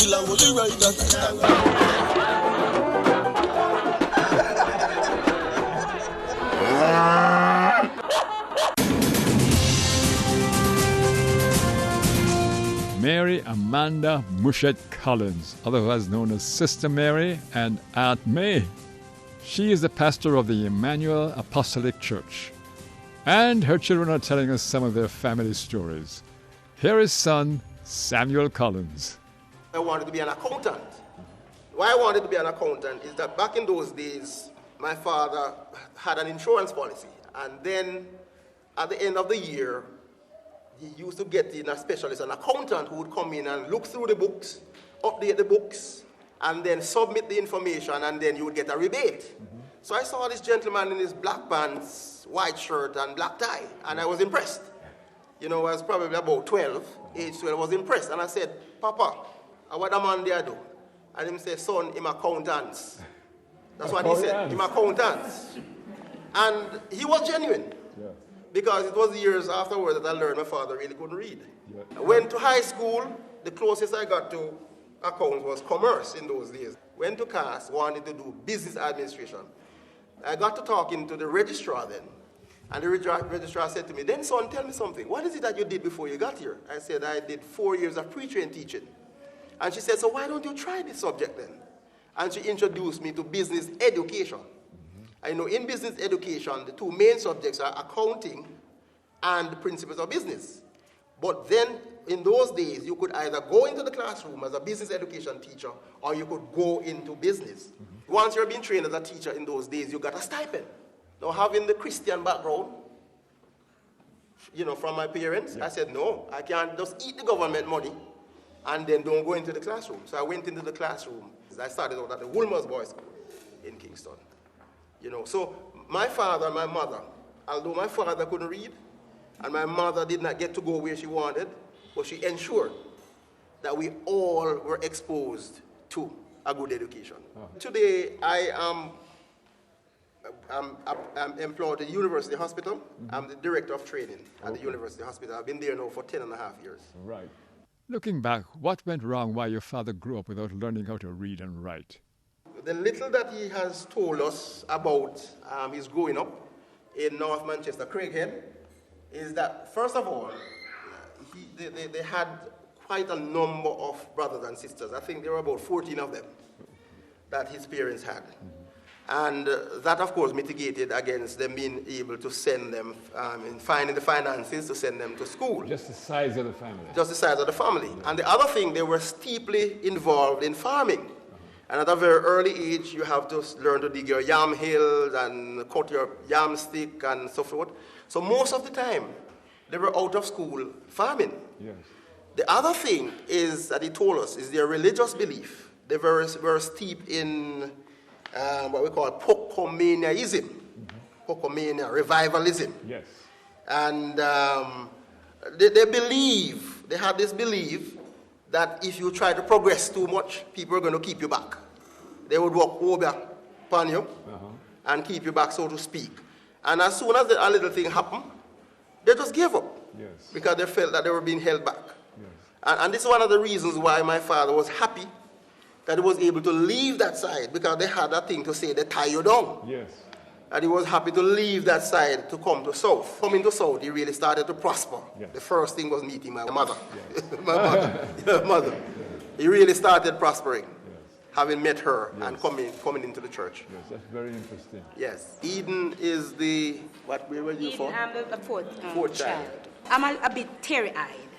killer, only rider. Mary Amanda Mushet Collins, otherwise known as Sister Mary and Aunt May. She is the pastor of the Emmanuel Apostolic Church. And her children are telling us some of their family stories. Here is son Samuel Collins. I wanted to be an accountant. Why I wanted to be an accountant is that back in those days, my father had an insurance policy. And then at the end of the year, he used to get in a specialist, an accountant who would come in and look through the books, update the books, and then submit the information, and then you would get a rebate. Mm-hmm. So I saw this gentleman in his black pants, white shirt, and black tie, and I was impressed. You know, I was probably about 12, age 12, I was impressed. And I said, Papa, what a man there do? And he said, son, him accountants. That's what he said, him accountants. And he was genuine. Yeah. Because it was years afterwards that I learned my father really couldn't read. Yeah. I went to high school. The closest I got to accounts was commerce in those days. Went to CAS, wanted to do business administration. I got to talking to the registrar then. And the registrar said to me, then son, tell me something. What is it that you did before you got here? I said, I did 4 years of preaching and teaching. And she said, so why don't you try this subject then? And she introduced me to business education. I know in business education, the two main subjects are accounting and the principles of business. But then, in those days, you could either go into the classroom as a business education teacher, or you could go into business. Mm-hmm. Once you're being trained as a teacher in those days, you got a stipend. Now, having the Christian background, you know, from my parents, yeah. I said, no, I can't just eat the government money and then don't go into the classroom. So I went into the classroom. I started out at the Woolmer's Boys School in Kingston. You know, so my father and my mother, although my father couldn't read, and my mother did not get to go where she wanted, but she ensured that we all were exposed to a good education. Today, I'm employed at the University Hospital. Mm-hmm. I'm the director of training at the University Hospital. I've been there now for 10 and a half years. Right. Looking back, what went wrong while your father grew up without learning how to read and write? The little that he has told us about his growing up in North Manchester, Craighead, is that, first of all, they had quite a number of brothers and sisters. I think there were about 14 of them that his parents had. Mm-hmm. And that, of course, mitigated against them being able to send them, in finding the finances to send them to school. Just the size of the family. Just the size of the family. Yeah. And the other thing, they were steeply involved in farming. And at a very early age, you have to learn to dig your yam hills and cut your yam stick and so forth. So most of the time, they were out of school farming. Yes. The other thing is that he told us is their religious belief. They were steeped in what we call Pocomaniaism. Mm-hmm. Pocomania, revivalism. Yes. And they had this belief that if you try to progress too much, people are going to keep you back. They would walk over upon you and keep you back, so to speak. And as soon as a little thing happened, they just gave up. Yes. Because they felt that they were being held back. Yes. And this is one of the reasons why my father was happy that he was able to leave that side, because they had that thing to say, they tie you down. Yes. And he was happy to leave that side to come to South. Coming to South, he really started to prosper. Yes. The first thing was meeting my mother. Yes. my mother. Yes. He really started prospering, having met her and coming into the church. Yes, that's very interesting. Yes. Eden is the, where were you from? I'm the fourth child. I'm a bit teary-eyed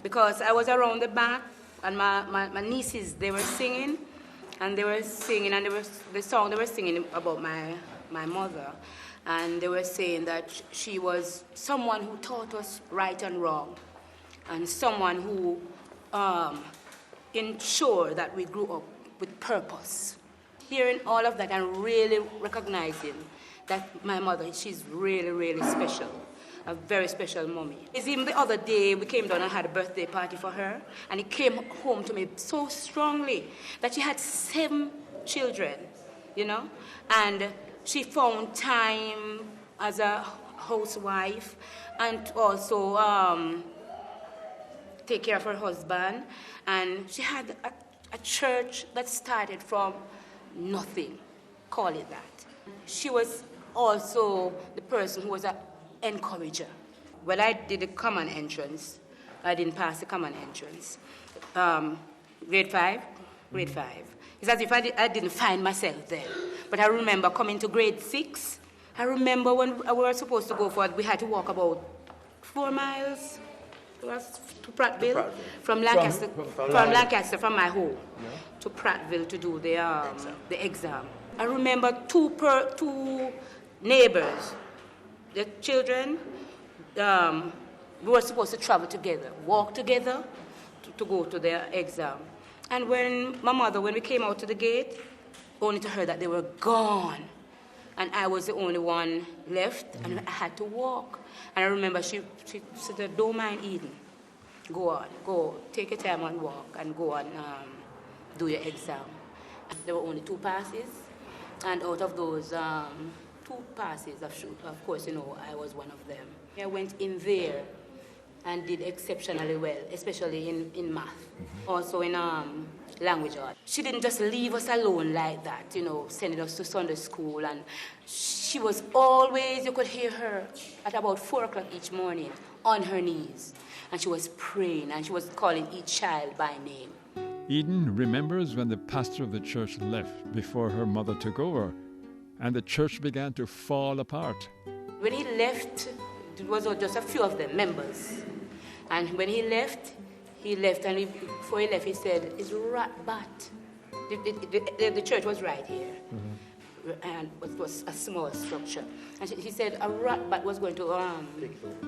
because I was around the back and my nieces, they were singing, and the song they were singing about my mother, and they were saying that she was someone who taught us right and wrong, and someone who ensured that we grew up with purpose. Hearing all of that and really recognizing that my mother, she's really, really special, a very special mommy. It's even the other day we came down and had a birthday party for her, and it came home to me so strongly that she had 7 children, you know, and she found time as a housewife and also take care of her husband. And she had a a church that started from nothing, call it that. She was also the person who was an encourager. When I did the common entrance, I didn't pass the common entrance. Grade 5. It's as if I didn't find myself there. But I remember coming to grade 6. I remember when we were supposed to go for it, we had to walk about 4 miles to Prattville. From Lancaster, from my home, to Prattville to do the exam. I remember two neighbors, the children, we were supposed to travel together, walk together to go to their exam. And when we came out to the gate, only to hear that they were gone. And I was the only one left, and I had to walk. And I remember she said, don't mind Eden. Go, take your time and walk, and go and do your exam. And there were only 2 passes, and out of those 2 passes, of course, I was one of them. I went in there and did exceptionally well, especially in math, also in language art. She didn't just leave us alone like that, sending us to Sunday school. And she was always, you could hear her at about 4 o'clock each morning on her knees. And she was praying, and she was calling each child by name. Eden remembers when the pastor of the church left before her mother took over, and the church began to fall apart. When he left, it was just a few of the members. And when he left, and before he left, he said, it's rat bat. The church was right here, and it was a small structure. And he said a rat bat was going to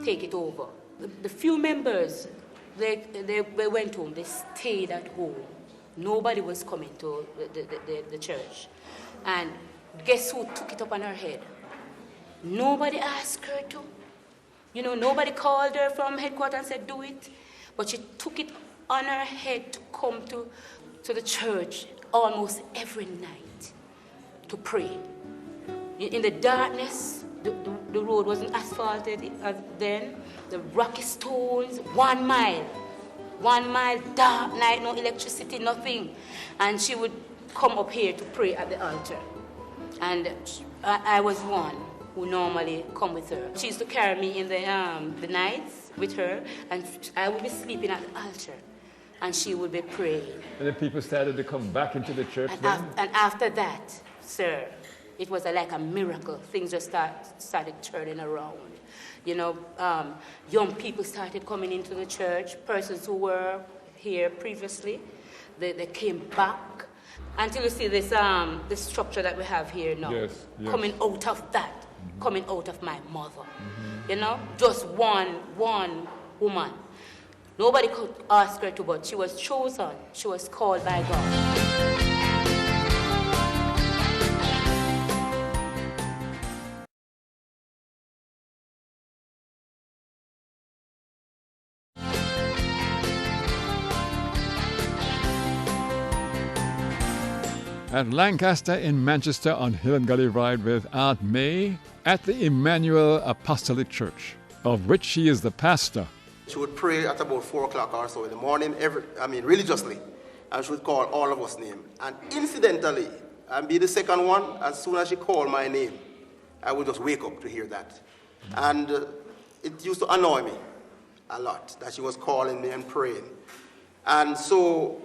take it over. The few members, they went home, they stayed at home. Nobody was coming to the church. And guess who took it up on her head? Nobody asked her to. Nobody called her from headquarters and said, do it. But she took it on her head to come to the church almost every night to pray. In the darkness, the road wasn't asphalted then. The rocky stones, 1 mile. 1 mile, dark night, no electricity, nothing. And she would come up here to pray at the altar. And I was one who normally come with her. She used to carry me in the nights with her, and I would be sleeping at the altar, and she would be praying. And the people started to come back into the church And after that, sir, it was like a miracle. Things just started turning around. Young people started coming into the church. Persons who were here previously, they came back. Until you see this structure that we have here now, yes. Coming out of that, coming out of my mother. Just one woman. Nobody could ask her to, but she was chosen. She was called by God. At Lancaster in Manchester on Hill and Gully ride with Aunt May at the Emmanuel Apostolic Church, of which she is the pastor. She would pray at about 4 o'clock or so in the morning, religiously, and she would call all of us names. And incidentally, I'd be the second one, as soon as she called my name, I would just wake up to hear that. And it used to annoy me a lot that she was calling me and praying. And so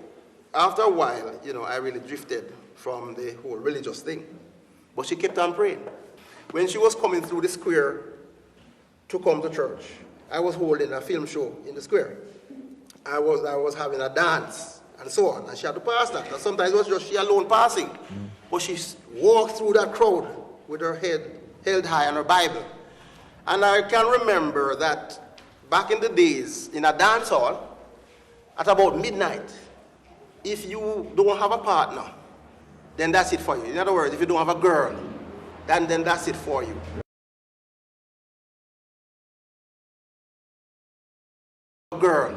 after a while, I really drifted from the whole religious thing. But she kept on praying. When she was coming through the square to come to church, I was holding a film show in the square. I was having a dance and so on, and she had to pass that. And sometimes it was just she alone passing. But she walked through that crowd with her head held high on her Bible. And I can remember that back in the days, in a dance hall, at about midnight, if you don't have a partner, then that's it for you. In other words, if you don't have a girl, then that's it for you. Girl.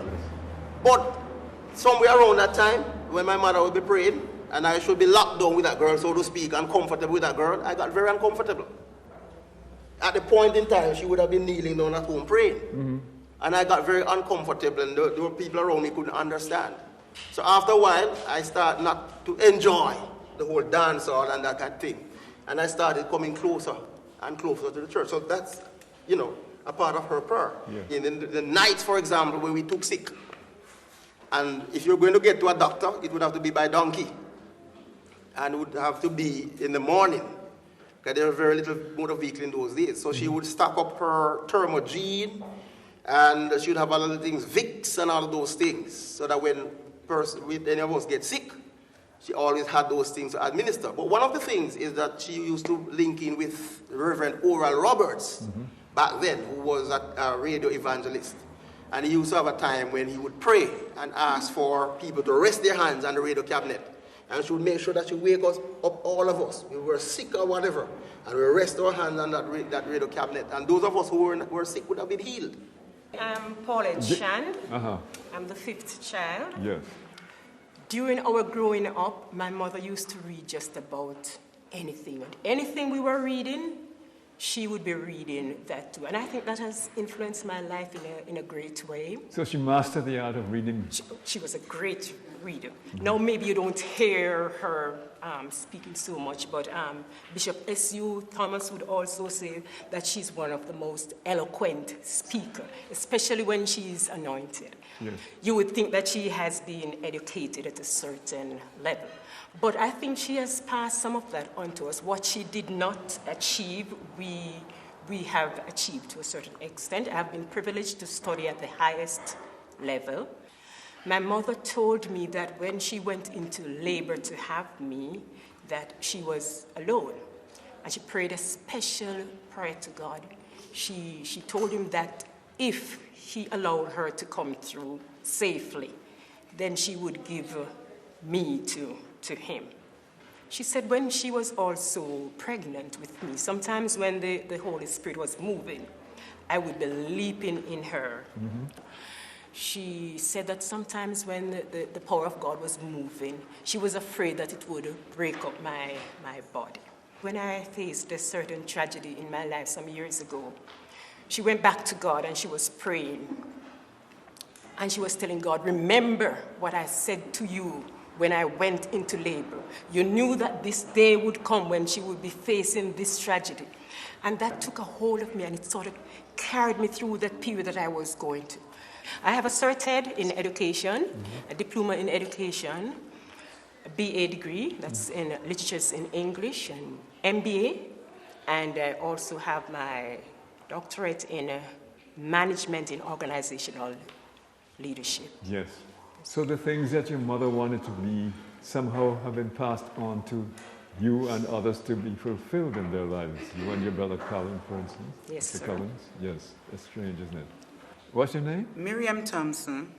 But somewhere around that time, when my mother would be praying, and I should be locked down with that girl, so to speak, and comfortable with that girl, I got very uncomfortable. At the point in time, she would have been kneeling down at home praying. And I got very uncomfortable, and the people around me couldn't understand. So after a while, I started not to enjoy the whole dance hall and that kind of thing. And I started coming closer and closer to the church. So that's, a part of her prayer. Yeah. In the nights, for example, when we took sick, and if you're going to get to a doctor, it would have to be by donkey. And it would have to be in the morning, because there was very little motor vehicle in those days. So she would stock up her Thermogene, and she would have all of the things, Vicks and all of those things, so that when any of us get sick, she always had those things to administer. But one of the things is that she used to link in with Reverend Oral Roberts, back then, who was a radio evangelist. And he used to have a time when he would pray and ask for people to rest their hands on the radio cabinet. And she would make sure that she wake us up, all of us. We were sick or whatever, and we rest our hands on that radio cabinet. And those of us who were sick would have been healed. I'm Paulette Shan. I'm the 5th child. Yes. During our growing up, my mother used to read just about anything. And anything we were reading, she would be reading that too. And I think that has influenced my life in a great way. So she mastered the art of reading. She was a great reader. Now, maybe you don't hear her speaking so much, but Bishop S.U. Thomas would also say that she's one of the most eloquent speakers, especially when she's anointed. Yes. You would think that she has been educated at a certain level. But I think she has passed some of that on to us. What she did not achieve, we have achieved to a certain extent. I have been privileged to study at the highest level. My mother told me that when she went into labor to have me, that she was alone. And she prayed a special prayer to God. She told him that if he allowed her to come through safely, then she would give me to him. She said when she was also pregnant with me, sometimes when the Holy Spirit was moving, I would be leaping in her. She said that sometimes when the power of God was moving, she was afraid that it would break up my body. When I faced a certain tragedy in my life some years ago, she went back to God and she was praying. And she was telling God, remember what I said to you when I went into labor. You knew that this day would come when she would be facing this tragedy. And that took a hold of me, and it sort of carried me through that period that I was going to. I have a Cert Ed in education, a diploma in education, a BA degree, that's in literatures in English, and MBA, and I also have my doctorate in management in organizational leadership. Yes. So the things that your mother wanted to be somehow have been passed on to you and others to be fulfilled in their lives. You and your brother Colin, for instance. Yes, Mr. sir. Collins? Yes. That's strange, isn't it? What's your name? Miriam Thompson,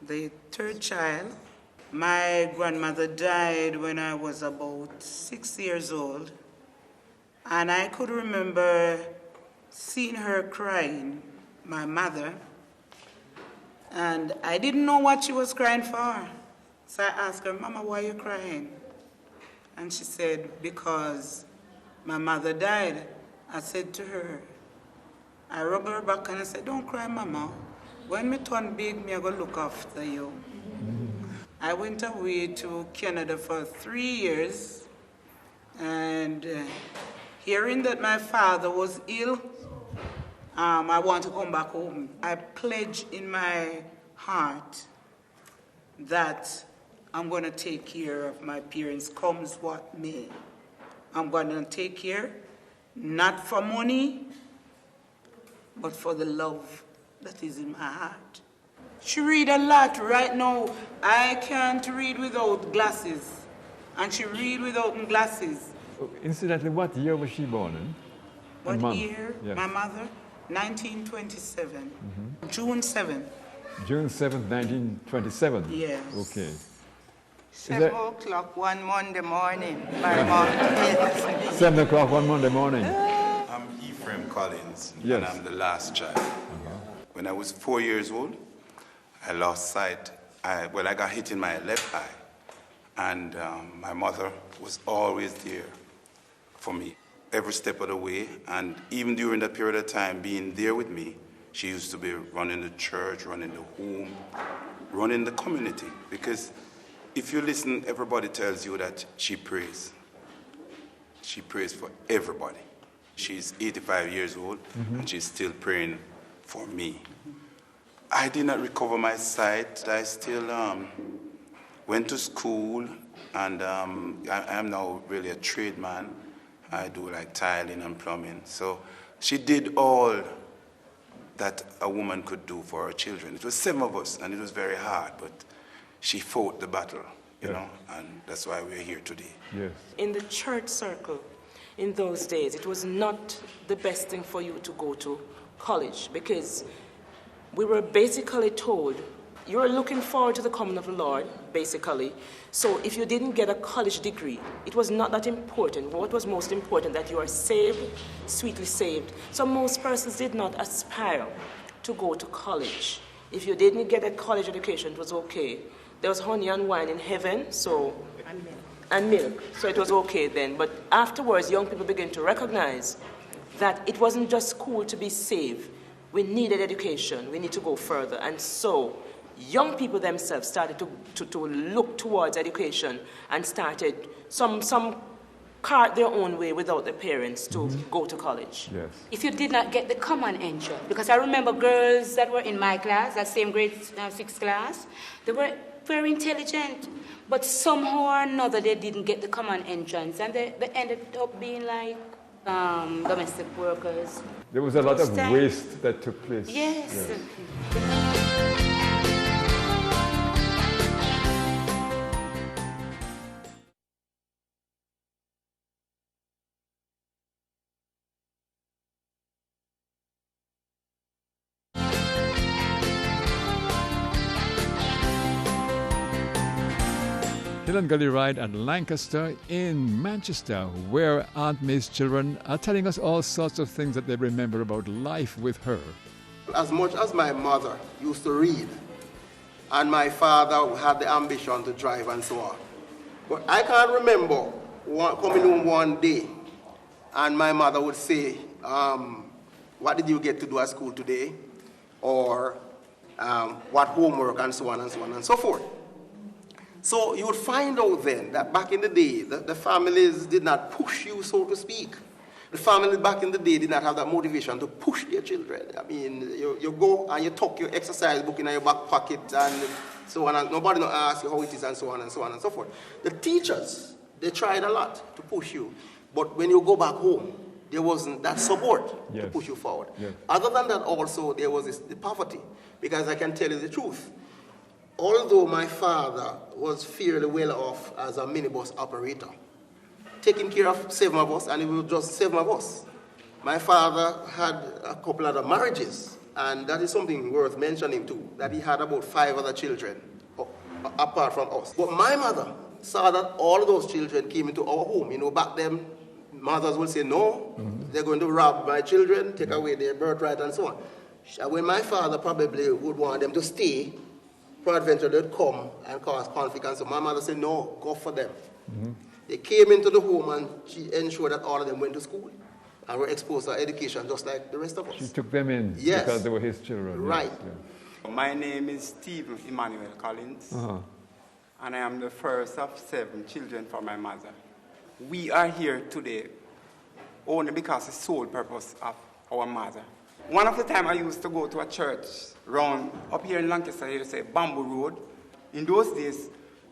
the 3rd child. My grandmother died when I was about 6 years old. And I could remember seeing her crying, my mother. And I didn't know what she was crying for. So I asked her, Mama, why are you crying? And she said, because my mother died. I said to her, I rubbed her back and I said, don't cry, Mama. When me turn big, me I go look after you. I went away to Canada for 3 years, and hearing that my father was ill, I want to come back home. I pledged in my heart that I'm going to take care of my parents, comes what may. I'm going to take care, not for money, but for the love that is in my heart. She read a lot. Right now, I can't read without glasses, and she read without glasses. Incidentally, what year was she born in? What month? year? Yes. My mother? 1927. June 7th. June 7th, 1927? Yes. Okay. 7 o'clock one Monday morning. My mom. 7 o'clock one Monday morning. I'm Ephraim Collins, Yes. and I'm the last child. When I was 4 years old, I lost sight. I got hit in my left eye, and my mother was always there for me, every step of the way. And even during that period of time, being there with me, she used to be running the church, running the home, running the community. Because if you listen, everybody tells you that she prays. She prays for everybody. She's 85 years old, and she's still praying for me. I did not recover my sight. I still went to school, and I am now really a tradesman. I do like tiling and plumbing. So she did all that a woman could do for her children. It was 7 of us, and it was very hard, but she fought the battle, you know, and that's why we're here today. Yes. In the church circle, in those days, it was not the best thing for you to go to college, because we were basically told you were looking forward to the coming of the Lord, basically. So if you didn't get a college degree, it was not that important. What was most important, that you are saved, sweetly saved. So most persons did not aspire to go to college. If you didn't get a college education, it was okay. There was honey and wine in heaven, so and milk. So it was okay then. But afterwards, young people began to recognize that it wasn't just cool to be saved. We needed education. We need to go further. And so young people themselves started to look towards education and started some cart their own way without their parents to go to college. Yes. If you did not get the common entrance, because I remember girls that were in my class, that same grade 6 class, they were very intelligent, but somehow or another they didn't get the common entrance, and they ended up being like domestic workers. There was a lot of waste that took place. Yes. Hill and Gully ride at Lancaster in Manchester, where Aunt May's children are telling us all sorts of things that they remember about life with her. As much as my mother used to read, and my father had the ambition to drive and so on, but I can't remember coming home one day and my mother would say, what did you get to do at school today? Or what homework, and so on and so on and so forth. So you would find out then that back in the day, the families did not push you, so to speak. The families back in the day did not have that motivation to push their children. I mean, you go and you tuck your exercise book in your back pocket and so on, and nobody will ask you how it is and so on and so on and so forth. The teachers, they tried a lot to push you, but when you go back home, there wasn't that support to push you forward. Yes. Other than that also, there was the poverty, because I can tell you the truth. Although my father was fairly well off as a minibus operator, taking care of 7 of us, and it was just 7 of us. My father had a couple other marriages, and that is something worth mentioning too, that he had about 5 other children apart from us. But my mother saw that all of those children came into our home. You know, back then, mothers would say, no, they're going to rob my children, take away their birthright, and so on. When my father probably would want them to stay, peradventure they'd come and cause conflict, and so my mother said, no, go for them. They came into the home, and she ensured that all of them went to school and were exposed to education just like the rest of us. She took them in because they were his children. Right. Yes. My name is Stephen Emmanuel Collins, and I am the first of 7 children for my mother. We are here today only because the sole purpose of our mother. One of the time I used to go to a church round up here in Lancaster, you say Bamboo Road. In those days,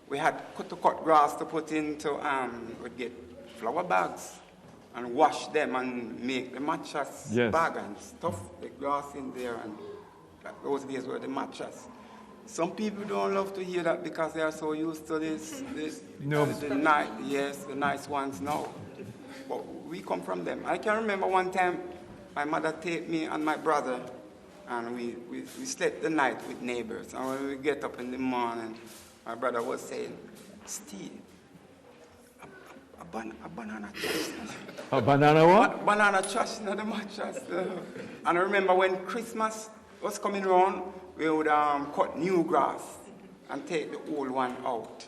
we had to cut grass to put into, we'd get flower bags and wash them and make the mattress bag and stuff the grass in there, and those days were the mattress. Some people don't love to hear that because they are so used to this the nice ones now. But we come from them. I can remember one time my mother take me and my brother, and we slept the night with neighbors. And when we get up in the morning, my brother was saying, Steve, a banana trash. A banana what? Banana trash in the mattress. And I remember when Christmas was coming around, we would cut new grass and take the old one out.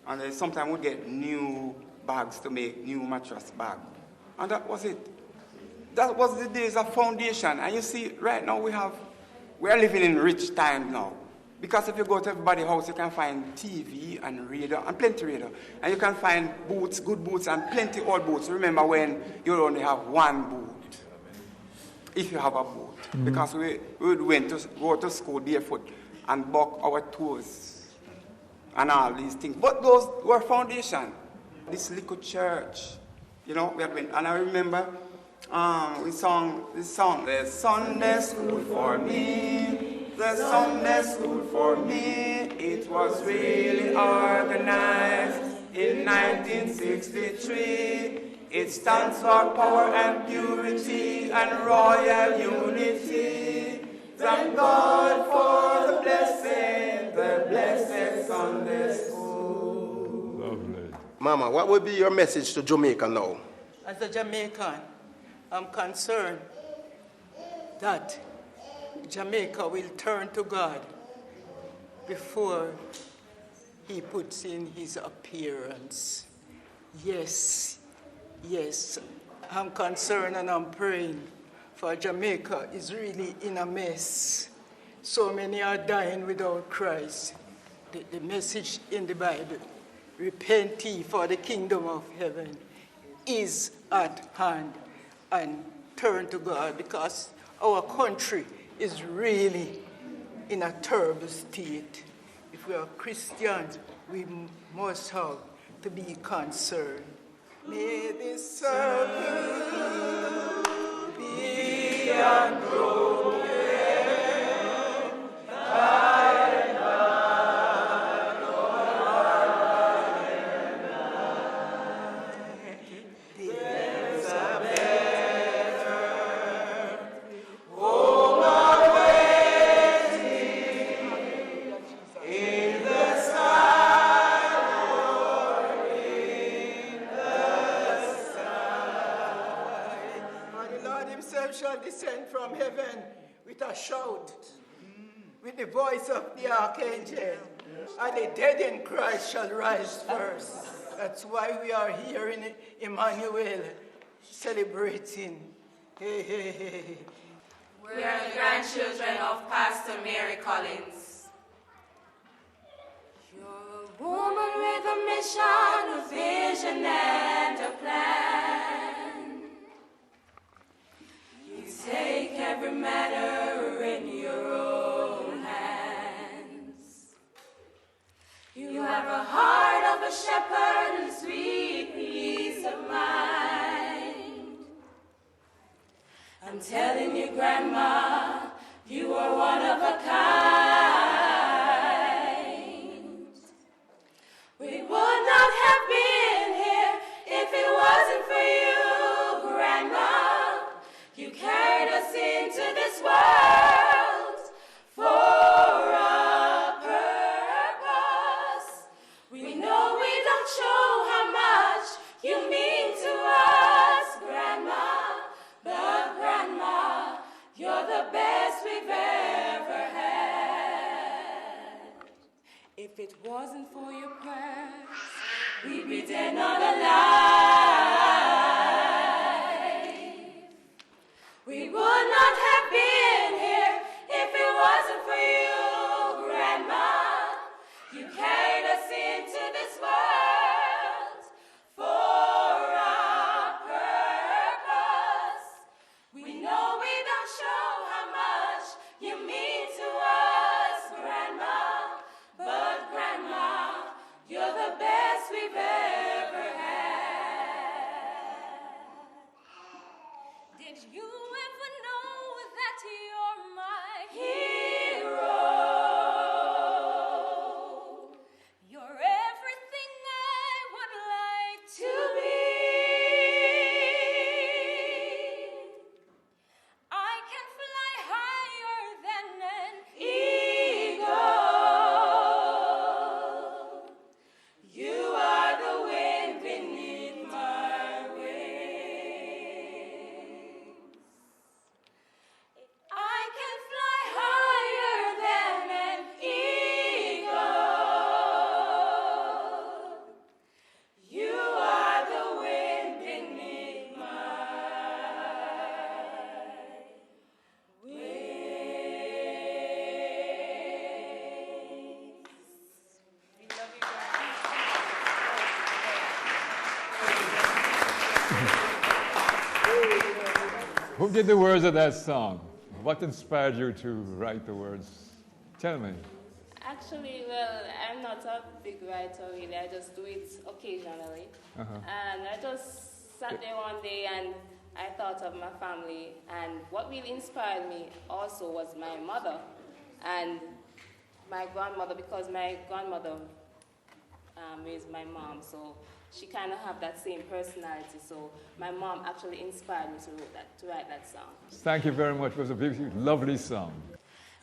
And then sometimes we'd get new bags to make new mattress bag. And that was it. That was the days of foundation. And you see, right now we are living in rich times now. Because if you go to everybody's house, you can find TV and radio, and plenty radio. And you can find boots, good boots, and plenty old boots. Remember when you only have one boot, if you have a boot. Because we went to go to school barefoot and buck our toes and all these things. But those were foundation. This little church, you know, we had been, and I remember we sang this song. There's Sunday school for me. There's Sunday school for me. It was really organized in 1963. It stands for power and purity and royal unity. Thank God for the blessed Sunday school. Lovely. Mama, what would be your message to Jamaica now? As a Jamaican, I'm concerned that Jamaica will turn to God before he puts in his appearance. Yes, I'm concerned and I'm praying, for Jamaica is really in a mess. So many are dying without Christ. The message in the Bible, repent ye, for the kingdom of heaven is at hand, and turn to God, because our country is really in a terrible state. If we are Christians, we must have to be concerned. May this circle be unbroken. Shall descend from heaven with a shout, with the voice of the archangel, and the dead in Christ shall rise first. That's why we are here in Emmanuel celebrating. Hey, hey, hey. We are the grandchildren of Pastor Mary Collins. You're a woman with a mission, a vision, and a plan. Take every matter in your own hands. You have a heart of a shepherd and sweet peace of mind. I'm telling you, Grandma, you are one of a kind. We would not have been here if it wasn't for you, Grandma. You carried us into this world for a purpose. We know we don't show how much you mean to us, Grandma. But Grandma, you're the best we've ever had. If it wasn't for your prayers, we'd be dead, not alive. We would not have been here if it wasn't for you, Grandma. You carried us into this world for a purpose. We know we don't show how much you mean to us, Grandma. But Grandma, you're the best we've ever had. Who did the words of that song? What inspired you to write the words? Tell me. Actually, well, I'm not a big writer really. I just do it occasionally. And I just sat there one day and I thought of my family. And what really inspired me also was my mother and my grandmother, because my grandmother raised my mom. So she kind of have that same personality. So my mom actually inspired me to write that song. Thank you very much. It was a beautiful, lovely song.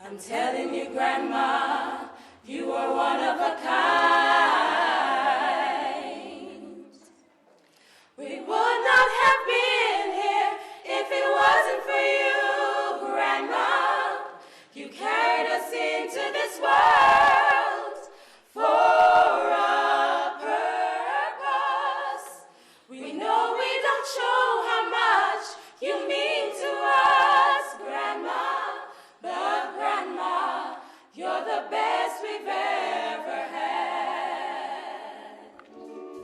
I'm telling you, Grandma, you are one of a kind. We would not have been here if it wasn't for you, Grandma. You carried us into this world for a purpose. We know we don't show how much you mean to us, Grandma. But Grandma, you're the best we've ever had.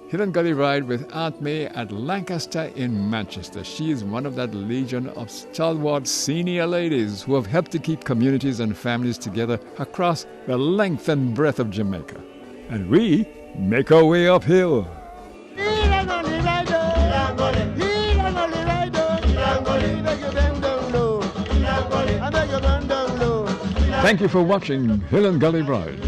Hill and Gully ride with Aunt May at Lancaster in Manchester. She is one of that legion of stalwart senior ladies who have helped to keep communities and families together across the length and breadth of Jamaica. And we make our way uphill. Thank you for watching Hill and Gully Ride.